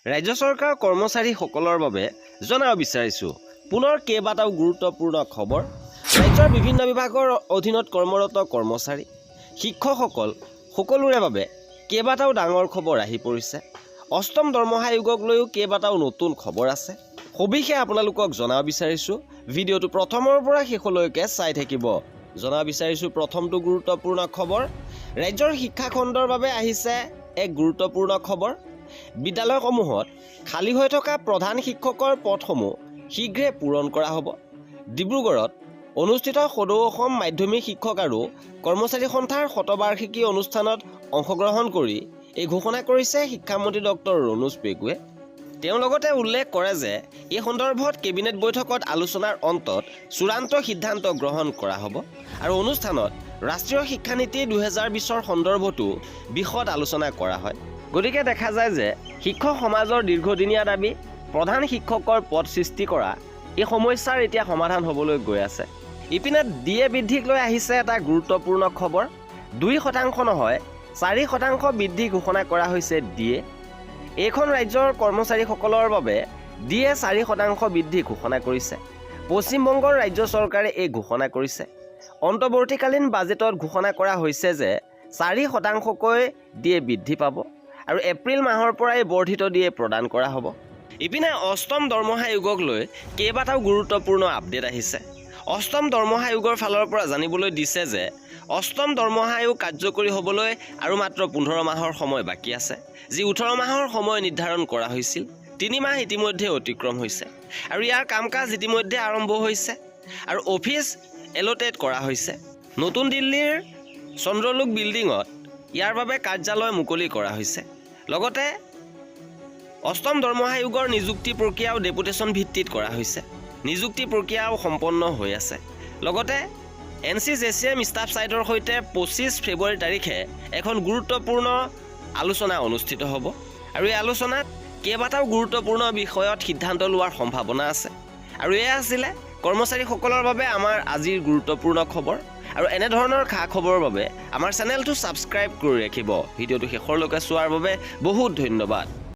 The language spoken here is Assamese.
ৰাজ্য চৰকাৰ কৰ্মচাৰীসকলৰ বাবে জনাব বিচাৰিছোঁ পুনৰ কেইবাটাও গুৰুত্বপূৰ্ণ খবৰ। ৰাজ্যৰ বিভিন্ন বিভাগৰ অধীনত কৰ্মৰত কৰ্মচাৰী শিক্ষকসকল সকলোৰে বাবে কেইবাটাও ডাঙৰ খবৰ আহি পৰিছে। অষ্টম দৰমহা আয়োগক লৈও কেইবাটাও নতুন খবৰ আছে। সবিশেষ আপোনালোকক জনাব বিচাৰিছোঁ, ভিডিঅ'টো প্ৰথমৰ পৰা শেষলৈকে চাই থাকিব। জনাব বিচাৰিছোঁ প্ৰথমটো গুৰুত্বপূৰ্ণ খবৰ। ৰাজ্যৰ শিক্ষা খণ্ডৰ বাবে আহিছে এক গুৰুত্বপূৰ্ণ খবৰ। বিদ্যালয়সমূহত খালী হৈ থকা প্ৰধান শিক্ষকৰ পদসমূহ শীঘ্ৰে পূৰণ কৰা হ'ব। ডিব্ৰুগড়ত অনুষ্ঠিত সদৌ অসম মাধ্যমিক শিক্ষক আৰু কৰ্মচাৰী সন্থাৰ শতবাৰ্ষিকী অনুষ্ঠানত অংশগ্ৰহণ কৰি এই ঘোষণা কৰিছে শিক্ষামন্ত্ৰী ডক্টৰ ৰণোজ পেগুৱে। তেওঁ লগতে উল্লেখ কৰে যে এই সন্দৰ্ভত কেবিনেট বৈঠকত আলোচনাৰ অন্তত চূড়ান্ত সিদ্ধান্ত গ্ৰহণ কৰা হ'ব আৰু অনুষ্ঠানত ৰাষ্ট্ৰীয় শিক্ষানীতি 2020ৰ সন্দৰ্ভতো বিশদ আলোচনা কৰা হয়। গতিকে দেখা যায় যে শিক্ষক সমাজৰ দীৰ্ঘদিনীয়া দাবী প্ৰধান শিক্ষকৰ পদ সৃষ্টি কৰা এই সমস্যাৰ এতিয়া সমাধান হ'বলৈ গৈ আছে। ইপিনে ডিএ বৃদ্ধিক লৈ আহিছে এটা গুৰুত্বপূৰ্ণ খবৰ। 2% নহয় 4% বৃদ্ধি ঘোষণা কৰা হৈছে ডিএ। এইখন ৰাজ্যৰ কৰ্মচাৰীসকলৰ বাবে ডিএ 4% বৃদ্ধি ঘোষণা কৰিছে। পশ্চিমবংগৰ ৰাজ্য চৰকাৰে এই ঘোষণা কৰিছে। অন্তৱৰ্তীকালীন বাজেটত ঘোষণা কৰা হৈছে যে 4%কৈ ডিএ বৃদ্ধি পাব আৰু এপ্ৰিল মাহৰ পৰাই বৰ্ধিত ডিএ প্ৰদান কৰা হ'ব। ইপিনে অষ্টম দৰমহা আয়োগক লৈ কেইবাটাও গুৰুত্বপূৰ্ণ আপডেট আহিছে। অষ্টম দৰমহা আয়োগৰ ফালৰ পৰা জানিবলৈ দিছে যে অষ্টম দৰমহা আয়োগ কাৰ্যকৰী হ'বলৈ আৰু মাত্ৰ 15 মাহৰ সময় বাকী আছে, যি 18 মাহৰ সময় নিৰ্ধাৰণ কৰা হৈছিল। 3 মাহ ইতিমধ্যে অতিক্ৰম হৈছে আৰু ইয়াৰ কাম কাজ ইতিমধ্যে আৰম্ভ হৈছে আৰু অফিচ এলটেট কৰা হৈছে। নতুন দিল্লীৰ চন্দ্ৰলোক বিল্ডিঙত ইয়াৰ বাবে কাৰ্যালয় মুকলি কৰা হৈছে। লগতে অষ্টম দৰমহা আয়োগৰ নিযুক্তি প্ৰক্ৰিয়াও ডেপুটেশ্যন ভিত্তিত কৰা হৈছে। নিযুক্তি প্ৰক্ৰিয়াও সম্পন্ন হৈ আছে। লগতে NCJCM ষ্টাফ ছাইটৰ সৈতে 25 ফেব্ৰুৱাৰী তাৰিখে এখন গুৰুত্বপূৰ্ণ আলোচনা অনুষ্ঠিত হ'ব আৰু এই আলোচনাত কেইবাটাও গুৰুত্বপূৰ্ণ বিষয়ত সিদ্ধান্ত লোৱাৰ সম্ভাৱনা আছে। আৰু এয়া আছিলে কৰ্মচাৰীসকলৰ বাবে আমাৰ আজিৰ গুৰুত্বপূৰ্ণ খবৰ। আৰু এনেধৰণৰ খা খবৰৰ বাবে আমাৰ চেনেলটো ছাবস্ক্ৰাইব কৰি ৰাখিব। ভিডিঅ'টো শেষলৈকে চোৱাৰ বাবে বহুত ধন্যবাদ।